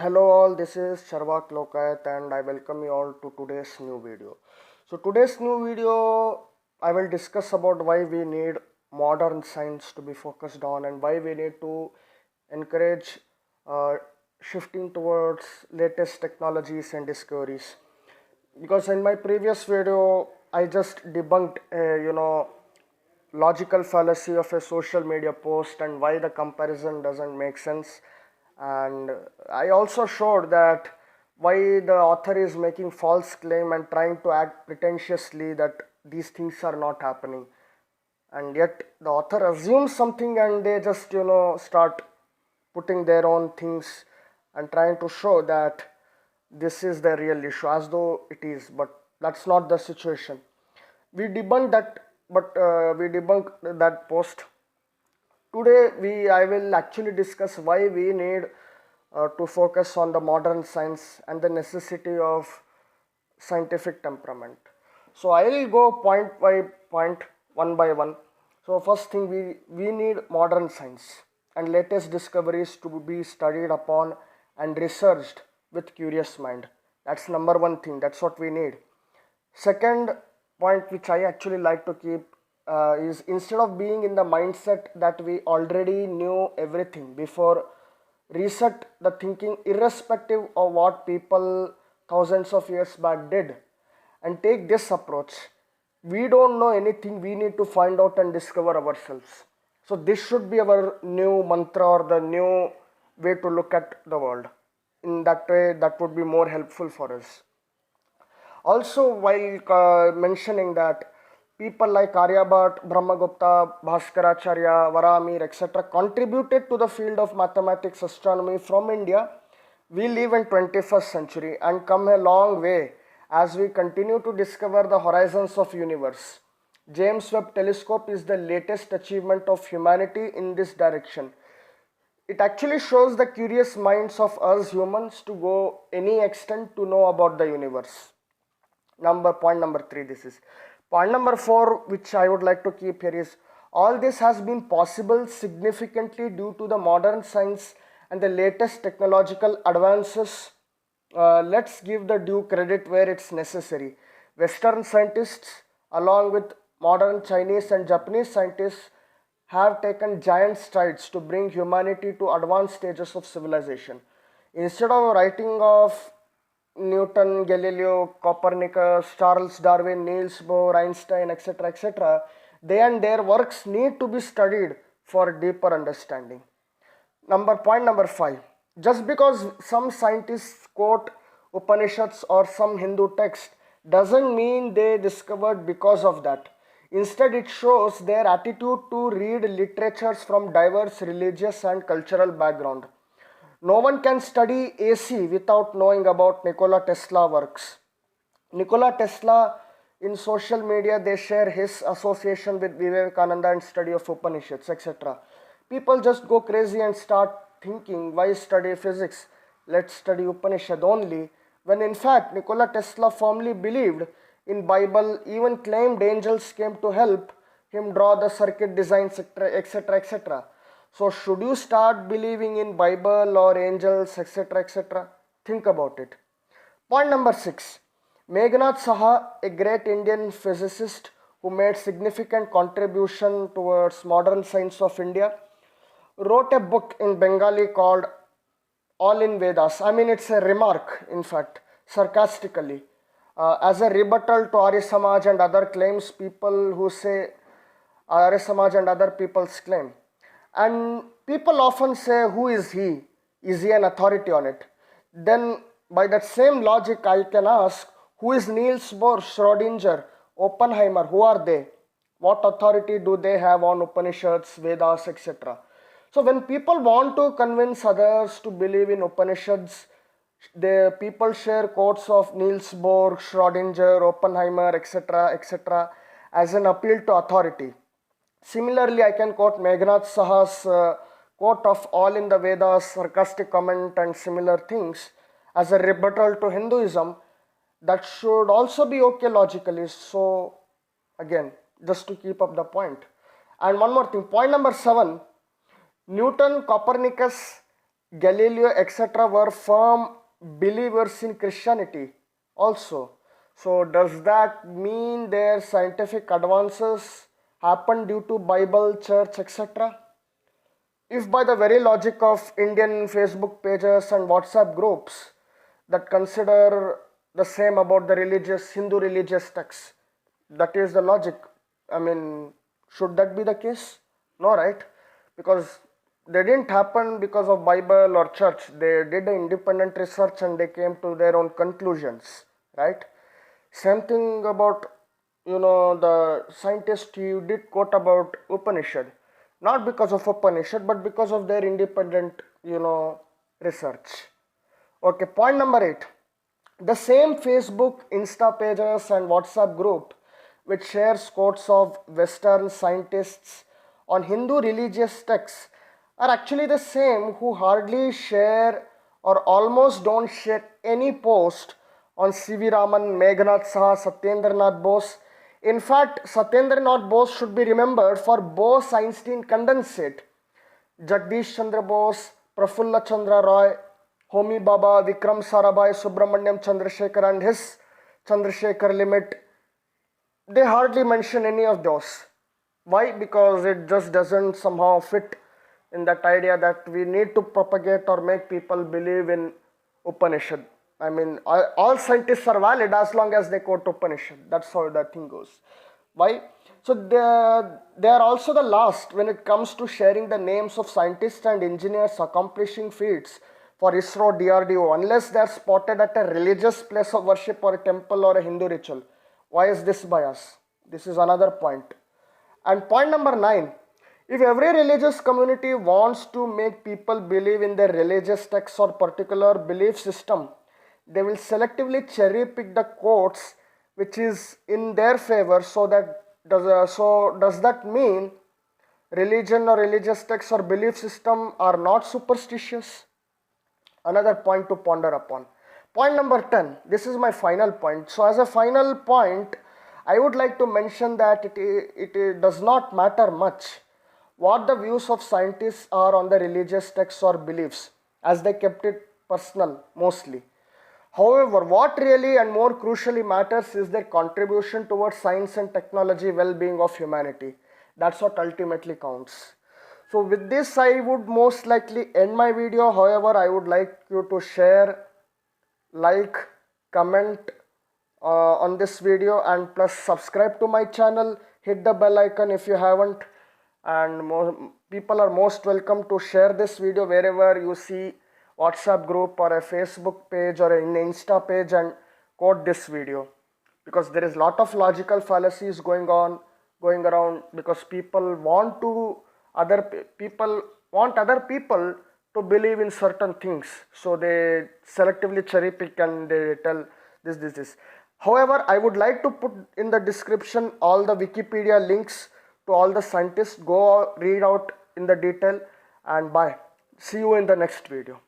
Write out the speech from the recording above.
Hello all, this is Lokayat and I welcome you all to today's new video. So today's new video I will discuss about why we need modern science to be focused on and why we need to encourage uh, shifting towards latest technologies and discoveries. Because in my previous video I just debunked logical fallacy of a social media post and why the comparison doesn't make sense, and I also showed that why the author is making false claim and trying to act pretentiously that these things are not happening, and yet the author assumes something and they just start putting their own things and trying to show that this is the real issue as though it is, but that's not the situation. We debunked that, but we debunked that post. Today I will actually discuss why we need to focus on the modern science and the necessity of scientific temperament. So I will go point by point, one by one. So first thing, we need modern science and latest discoveries to be studied upon and researched with curious mind. That's number one thing, that's what we need. Second point which I actually like to keep is, instead of being in the mindset that we already knew everything before, reset the thinking irrespective of what people thousands of years back did and take this approach. We don't know anything, we need to find out and discover ourselves. So this should be our new mantra or the new way to look at the world. In that way, that would be more helpful for us. Also, while mentioning that people like Aryabhat, Brahmagupta, Bhaskaracharya, Varamir, etc. contributed to the field of mathematics, astronomy from India, we live in 21st century and come a long way as we continue to discover the horizons of universe. James Webb Telescope is the latest achievement of humanity in this direction. It actually shows the curious minds of us humans to go any extent to know about the universe. Point number 3, this is. Point number 4, which I would like to keep here, is all this has been possible significantly due to the modern science and the latest technological advances. Let's give the due credit where it's necessary. Western scientists, along with modern Chinese and Japanese scientists, have taken giant strides to bring humanity to advanced stages of civilization. Instead of writing off Newton, Galileo, Copernicus, Charles Darwin, Niels Bohr, Einstein, etc., etc., they and their works need to be studied for deeper understanding. Point number 5. Just because some scientists quote Upanishads or some Hindu text doesn't mean they discovered because of that. Instead, it shows their attitude to read literatures from diverse religious and cultural background. No one can study AC without knowing about Nikola Tesla works. Nikola Tesla, in social media, they share his association with Vivekananda and study of Upanishads, etc. People just go crazy and start thinking, why study physics? Let's study Upanishad only. When in fact, Nikola Tesla firmly believed in Bible, even claimed angels came to help him draw the circuit designs, etc., etc. So should you start believing in Bible or angels, etc., etc.? Think about it. Point number 6. Meghnad Saha, a great Indian physicist who made significant contribution towards modern science of India, wrote a book in Bengali called All in Vedas. I mean, it's a remark, in fact, sarcastically, as a rebuttal to Arya Samaj and other claims, people who say Arya Samaj and other people's claim. And people often say, who is he? Is he an authority on it? Then by that same logic, I can ask, who is Niels Bohr, Schrodinger, Oppenheimer? Who are they? What authority do they have on Upanishads, Vedas, etc.? So when people want to convince others to believe in Upanishads, the people share quotes of Niels Bohr, Schrodinger, Oppenheimer, etc., etc., as an appeal to authority. Similarly, I can quote Meghnad Saha's quote of All in the Vedas, sarcastic comment and similar things as a rebuttal to Hinduism. That should also be okay logically. So again, just to keep up the point. And one more thing, point number 7, Newton, Copernicus Galileo, etc., were firm believers in Christianity also. So does that mean their scientific advances happened due to Bible, church, etc.? If by the very logic of Indian Facebook pages and WhatsApp groups that consider the same about the religious Hindu religious texts, that is the logic. I mean, should that be the case? No, right? Because they didn't happen because of Bible or church. They did the independent research and they came to their own conclusions, right? Same thing about, the scientist you did quote about Upanishad, not because of Upanishad but because of their independent, research. Okay, point number 8. The same Facebook, Insta pages and WhatsApp group which shares quotes of Western scientists on Hindu religious texts are actually the same who hardly share or almost don't share any post on C.V. Raman, Meghnad Saha, Satyendranath Bose. In fact, Satyendranath Bose should be remembered for Bose-Einstein condensate. Jagdish Chandra Bose, Prafulla Chandra Roy, Homi Baba, Vikram Sarabhai, Subramanyam Chandrasekhar and his Chandrasekhar limit, they hardly mention any of those. Why? Because it just doesn't somehow fit in that idea that we need to propagate or make people believe in Upanishad. I mean, all scientists are valid as long as they quote Upanishad. That's how that thing goes. Why? So they are also the last when it comes to sharing the names of scientists and engineers accomplishing feats for ISRO, DRDO, unless they are spotted at a religious place of worship or a temple or a Hindu ritual. Why is this bias? This is another point. And point number 9. If every religious community wants to make people believe in their religious texts or particular belief system, they will selectively cherry pick the quotes which is in their favor. So does that mean religion or religious texts or belief system are not superstitious? Another point to ponder upon. Point number 10. This is my final point. So as a final point, I would like to mention that it does not matter much what the views of scientists are on the religious texts or beliefs, as they kept it personal mostly. However, what really and more crucially matters is their contribution towards science and technology well-being of humanity. That's what ultimately counts. So with this, I would most likely end my video. However, I would like you to share, like, comment on this video, and plus subscribe to my channel. Hit the bell icon if you haven't. And people are most welcome to share this video wherever you see WhatsApp group or a Facebook page or an Insta page and quote this video, because there is lot of logical fallacies going around, because people want other people to believe in certain things, so they selectively cherry pick and they tell this. However, I would like to put in the description all the Wikipedia links to all the scientists. Go read out in the detail, and bye. See you in the next video.